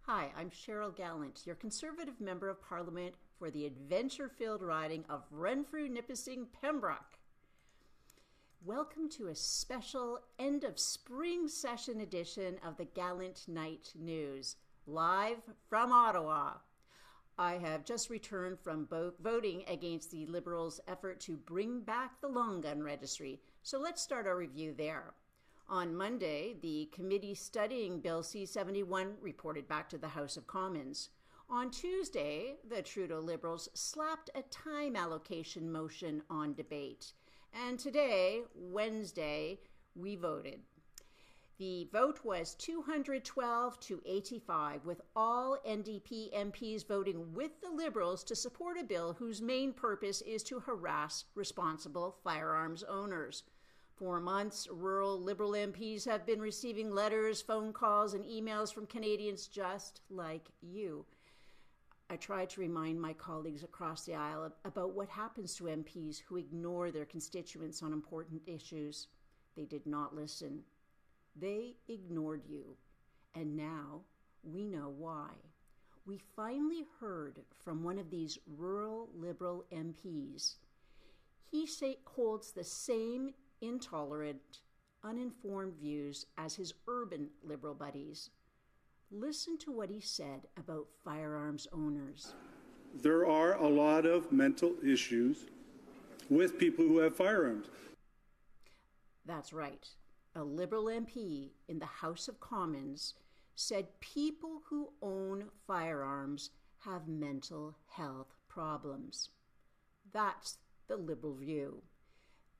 Hi, I'm Cheryl Gallant, your Conservative Member of Parliament for the adventure-filled riding of Renfrew-Nipissing-Pembroke. Welcome to a special end-of-spring session edition of the Gallant Night News, live from Ottawa. I have just returned from voting against the Liberals' effort to bring back the long gun registry, so let's start our review there. On Monday, the committee studying Bill C-71 reported back to the House of Commons. On Tuesday, the Trudeau Liberals slapped a time allocation motion on debate. And today, Wednesday, we voted. The vote was 212 to 85, with all NDP MPs voting with the Liberals to support a bill whose main purpose is to harass responsible firearms owners. For months, rural Liberal MPs have been receiving letters, phone calls, and emails from Canadians just like you. I tried to remind my colleagues across the aisle about what happens to MPs who ignore their constituents on important issues. They did not listen. They ignored you, and now we know why. We finally heard from one of these rural Liberal MPs. He holds the same intolerant, uninformed views as his urban Liberal buddies. Listen to what he said about firearms owners. There are a lot of mental issues with people who have firearms. That's right. A Liberal MP in the House of Commons said people who own firearms have mental health problems. That's the Liberal view.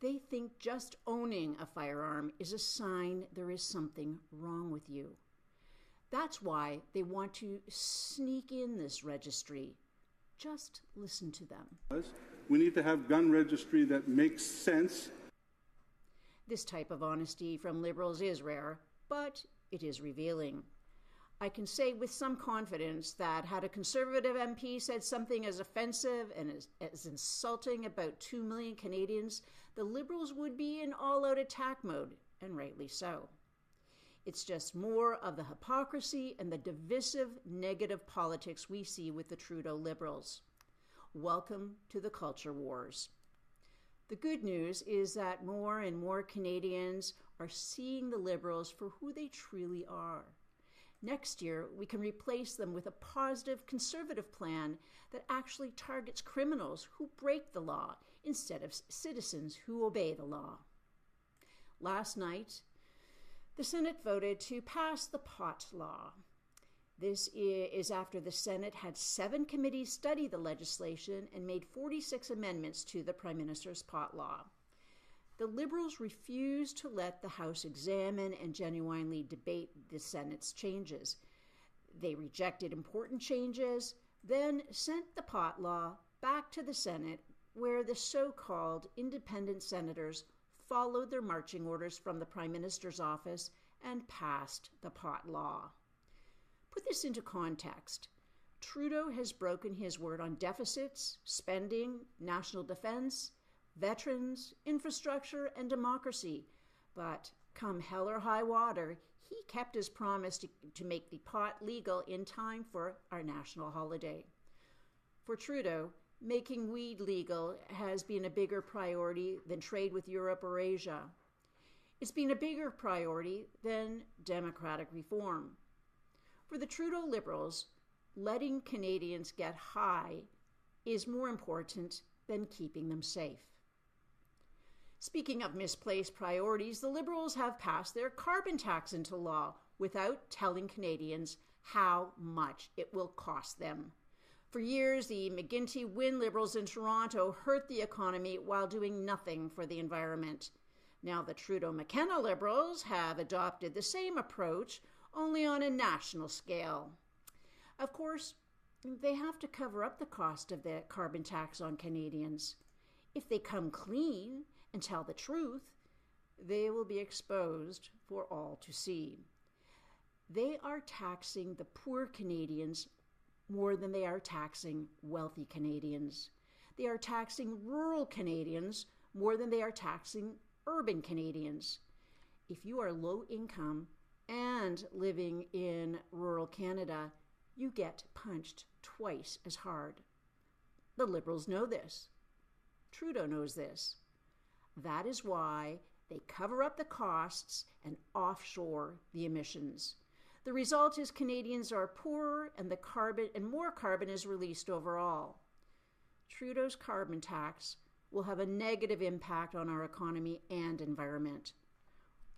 They think just owning a firearm is a sign there is something wrong with you. That's why they want to sneak in this registry. Just listen to them. We need to have gun registry that makes sense. This type of honesty from Liberals is rare, but it is revealing. I can say with some confidence that had a Conservative MP said something as offensive and as insulting about 2 million Canadians, the Liberals would be in all-out attack mode, and rightly so. It's just more of the hypocrisy and the divisive, negative politics we see with the Trudeau Liberals. Welcome to the culture wars. The good news is that more and more Canadians are seeing the Liberals for who they truly are. Next year, we can replace them with a positive Conservative plan that actually targets criminals who break the law instead of citizens who obey the law. Last night, the Senate voted to pass the pot law. This is after the Senate had 7 committees study the legislation and made 46 amendments to the Prime Minister's pot law. The Liberals refused to let the House examine and genuinely debate the Senate's changes. They rejected important changes, then sent the pot law back to the Senate, where the so-called independent senators followed their marching orders from the Prime Minister's office and passed the pot law. Put this into context. Trudeau has broken his word on deficits, spending, national defense, veterans, infrastructure, and democracy. But come hell or high water, he kept his promise to make the pot legal in time for our national holiday. For Trudeau, making weed legal has been a bigger priority than trade with Europe or Asia. It's been a bigger priority than democratic reform. For the Trudeau Liberals, letting Canadians get high is more important than keeping them safe. Speaking of misplaced priorities, the Liberals have passed their carbon tax into law without telling Canadians how much it will cost them. For years, the McGuinty-Wynne Liberals in Toronto hurt the economy while doing nothing for the environment. Now the Trudeau-McKenna Liberals have adopted the same approach, only on a national scale. Of course, they have to cover up the cost of the carbon tax on Canadians. If they come clean and tell the truth, they will be exposed for all to see. They are taxing the poor Canadians more than they are taxing wealthy Canadians. They are taxing rural Canadians more than they are taxing urban Canadians. If you are low income and living in rural Canada, you get punched twice as hard. The Liberals know this. Trudeau knows this. That is why they cover up the costs and offshore the emissions. The result is Canadians are poorer and more carbon is released overall. Trudeau's carbon tax will have a negative impact on our economy and environment.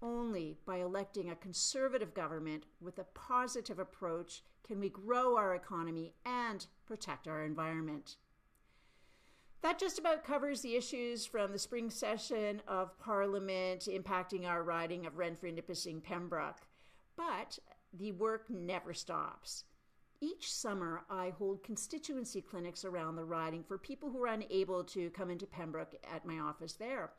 Only by electing a conservative government with a positive approach can we grow our economy and protect our environment. That just about covers the issues from the spring session of Parliament impacting our riding of Renfrew-Nipissing-Pembroke. But the work never stops. Each summer, I hold constituency clinics around the riding for people who are unable to come into Pembroke at my office there.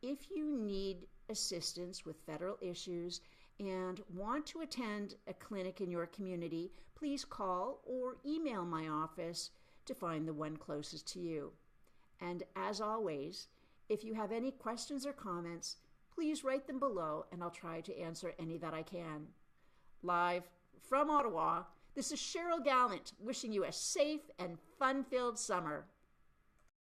If you need assistance with federal issues and want to attend a clinic in your community, please call or email my office to find the one closest to you. And as always, if you have any questions or comments, please write them below and I'll try to answer any that I can. Live from Ottawa, this is Cheryl Gallant wishing you a safe and fun-filled summer.